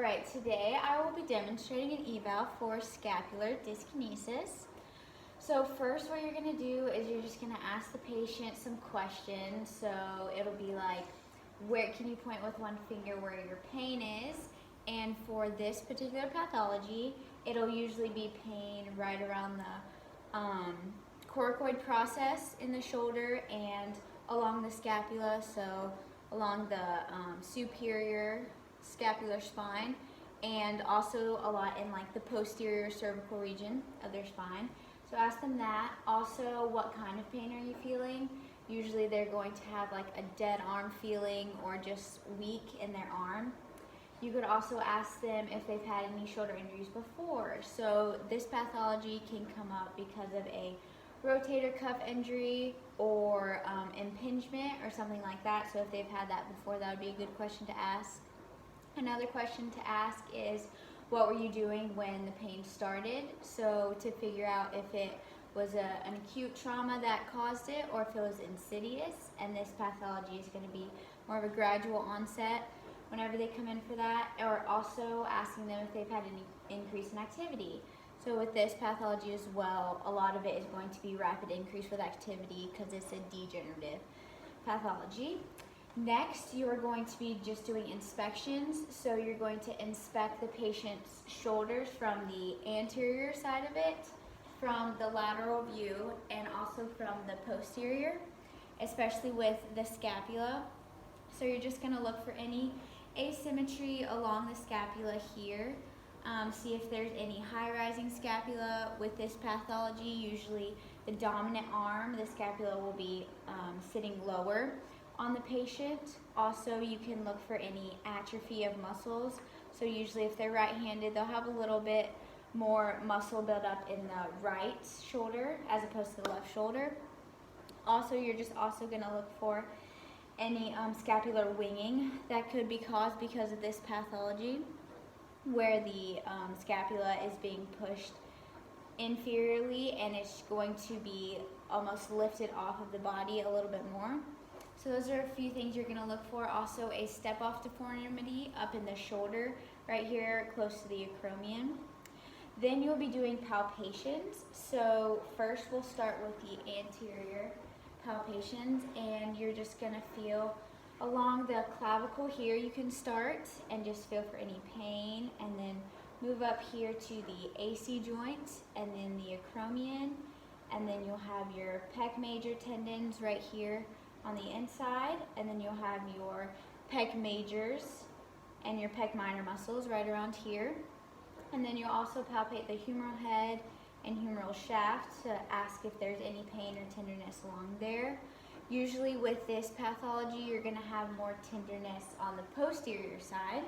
Alright, today I will be demonstrating an eval for scapular dyskinesis. So first what you're going to do is you're just going to ask the patient some questions. So it'll be like, where can you point with one finger where your pain is? And for this particular pathology, it'll usually be pain right around the coracoid process in the shoulder and along the scapula, so along the superior scapular spine, and also a lot in like the posterior cervical region of their spine. So ask them that. Also, what kind of pain are you feeling? Usually they're going to have like a dead arm feeling or just weak in their arm. You could also ask them if they've had any shoulder injuries before. So this pathology can come up because of a rotator cuff injury or impingement or something like that. So if they've had that before, that would be a good question to ask. Another question to ask is, what were you doing when the pain started? So to figure out if it was an acute trauma that caused it or if it was insidious, and this pathology is going to be more of a gradual onset whenever they come in for that, or also asking them if they've had any increase in activity. So with this pathology as well, a lot of it is going to be rapid increase with activity because it's a degenerative pathology. Next, you are going to be just doing inspections. So you're going to inspect the patient's shoulders from the anterior side of it, from the lateral view, and also from the posterior, especially with the scapula. So you're just going to look for any asymmetry along the scapula here. See if there's any high-rising scapula. With this pathology, usually the dominant arm, the scapula, will be sitting lower on the patient. Also, you can look for any atrophy of muscles. So usually if they're right-handed, they'll have a little bit more muscle buildup in the right shoulder as opposed to the left shoulder. Also, you're just also going to look for any scapular winging that could be caused because of this pathology, where the scapula is being pushed inferiorly and it's going to be almost lifted off of the body a little bit more. So those are a few things you're going to look for. Also, a step-off deformity up in the shoulder right here close to the acromion. Then you'll be doing palpations. So first we'll start with the anterior palpations, and you're just going to feel along the clavicle here. You can start and just feel for any pain, and then move up here to the AC joint and then the acromion, and then you'll have your pec major tendons right here on the inside, and then you'll have your pec majors and your pec minor muscles right around here. And then you'll also palpate the humeral head and humeral shaft to ask if there's any pain or tenderness along there. Usually with this pathology, you're going to have more tenderness on the posterior side,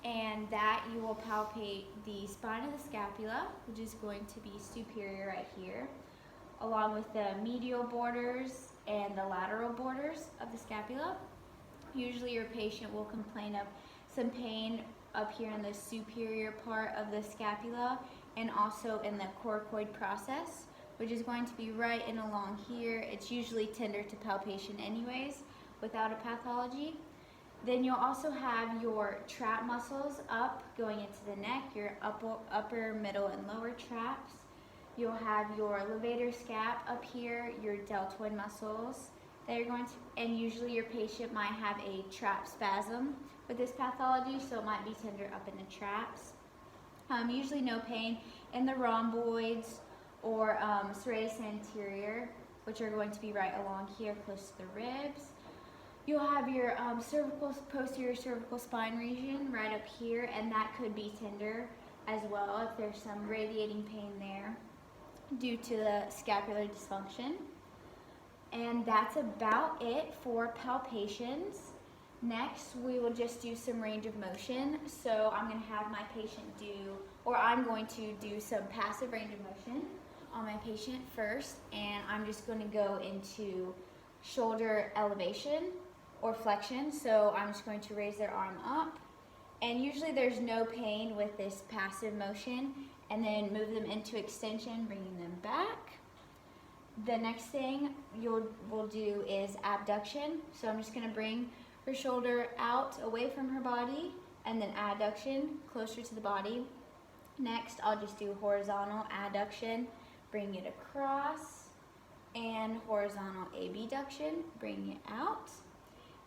and that you will palpate the spine of the scapula, which is going to be superior right here, along with the medial borders and the lateral borders of the scapula. Usually your patient will complain of some pain up here in the superior part of the scapula and also in the coracoid process, which is going to be right in along here. It's usually tender to palpation anyways without a pathology. Then you'll also have your trap muscles up going into the neck, your upper, middle, and lower traps. You'll have your levator scap up here, your deltoid muscles that you're going to, and usually your patient might have a trap spasm with this pathology, so it might be tender up in the traps. Usually no pain in the rhomboids or serratus anterior, which are going to be right along here close to the ribs. You'll have your posterior cervical spine region right up here, and that could be tender as well if there's some radiating pain there due to the scapular dysfunction. And that's about it for palpations. Next, we will just do some range of motion. So I'm going to have my patient I'm going to do some passive range of motion on my patient first, and I'm just going to go into shoulder elevation or flexion. So I'm just going to raise their arm up, and usually there's no pain with this passive motion, and then move them into extension, bringing them back. The next thing we'll do is abduction. So I'm just going to bring her shoulder out away from her body and then adduction closer to the body. Next, I'll just do horizontal adduction, bring it across, and horizontal abduction, bring it out.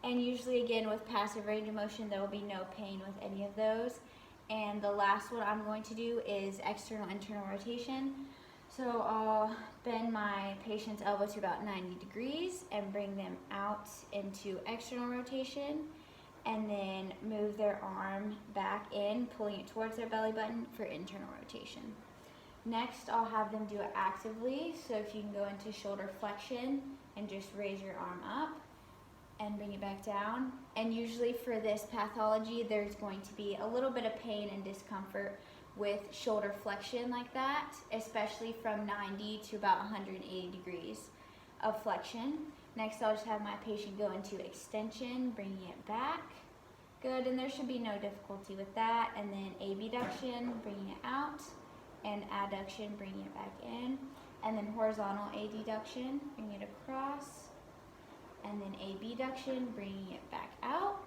And usually, again, with passive range of motion, there will be no pain with any of those. And the last one I'm going to do is external internal rotation. So I'll bend my patient's elbow to about 90 degrees and bring them out into external rotation, and then move their arm back in, pulling it towards their belly button for internal rotation. Next, I'll have them do it actively. So if you can go into shoulder flexion and just raise your arm up and bring it back down. And usually for this pathology, there's going to be a little bit of pain and discomfort with shoulder flexion like that, especially from 90 to about 180 degrees of flexion. Next, I'll just have my patient go into extension, bringing it back. Good, and there should be no difficulty with that. And then abduction, bringing it out, and adduction, bringing it back in. And then horizontal adduction, bringing it across, and then abduction, bringing it back out.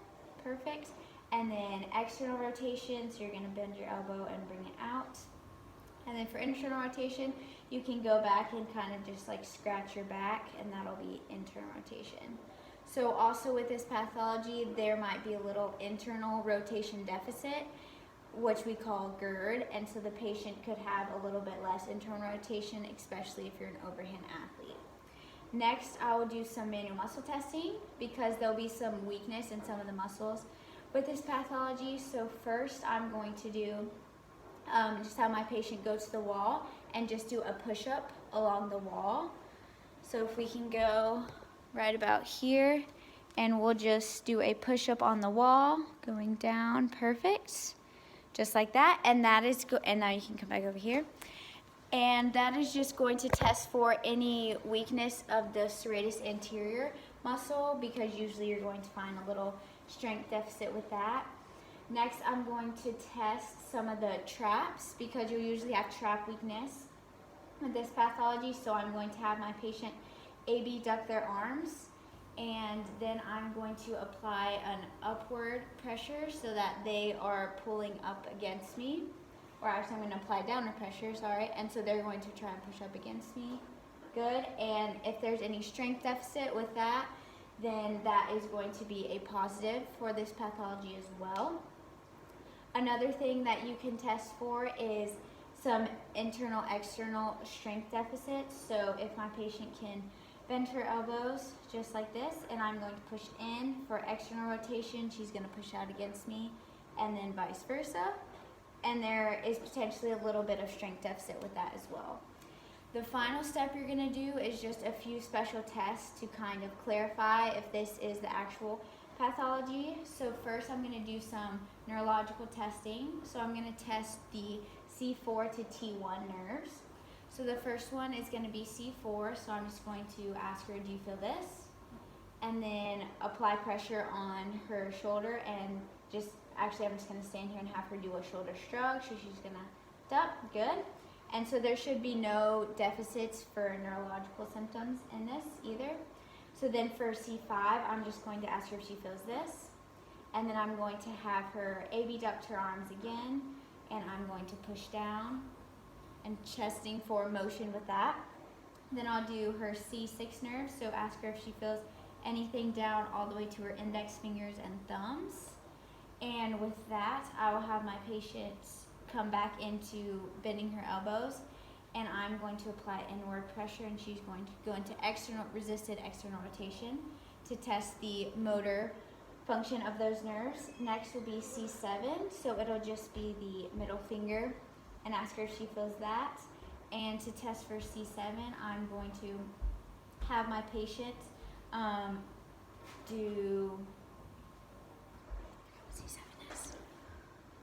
Perfect. And then external rotation, so you're going to bend your elbow and bring it out. And then for internal rotation, you can go back and kind of just like scratch your back, and that'll be internal rotation. So also with this pathology, there might be a little internal rotation deficit, which we call GERD, and so the patient could have a little bit less internal rotation, especially if you're an overhand athlete. Next, I will do some manual muscle testing because there'll be some weakness in some of the muscles with this pathology. So first, I'm going to do just have my patient go to the wall and just do a push-up along the wall. So if we can go right about here, and we'll just do a push-up on the wall, going down, perfect, just like that. And that is and now you can come back over here. And that is just going to test for any weakness of the serratus anterior muscle, because usually you're going to find a little strength deficit with that. Next, I'm going to test some of the traps, because you'll usually have trap weakness with this pathology. So I'm going to have my patient abduct their arms, and then I'm going to apply an upward pressure so that they are pulling up against me. Or actually, I'm going to apply downward pressure, sorry, and so they're going to try and push up against me. Good, and if there's any strength deficit with that, then that is going to be a positive for this pathology as well. Another thing that you can test for is some internal, external strength deficits. So if my patient can bend her elbows just like this, and I'm going to push in for external rotation, she's going to push out against me, and then vice versa. And there is potentially a little bit of strength deficit with that as well. The final step you're going to do is just a few special tests to kind of clarify if this is the actual pathology. So first, I'm going to do some neurological testing. So I'm going to test the C4 to T1 nerves. So the first one is going to be C4, so I'm just going to ask her, do you feel this? And then apply pressure on her shoulder, and just, actually I'm just going to stand here and have her do a shoulder shrug, so she's going to duck, good. And so there should be no deficits for neurological symptoms in this either. So then for C5, I'm just going to ask her if she feels this. And then I'm going to have her abduct her arms again, and I'm going to push down and chesting for motion with that. Then I'll do her C6 nerve, so ask her if she feels anything down all the way to her index fingers and thumbs. And with that, I will have my patients come back into bending her elbows, and I'm going to apply inward pressure, and she's going to go into resisted external rotation to test the motor function of those nerves. Next will be C7, so it'll just be the middle finger, and ask her if she feels that. And to test for C7, I'm going to have my patient do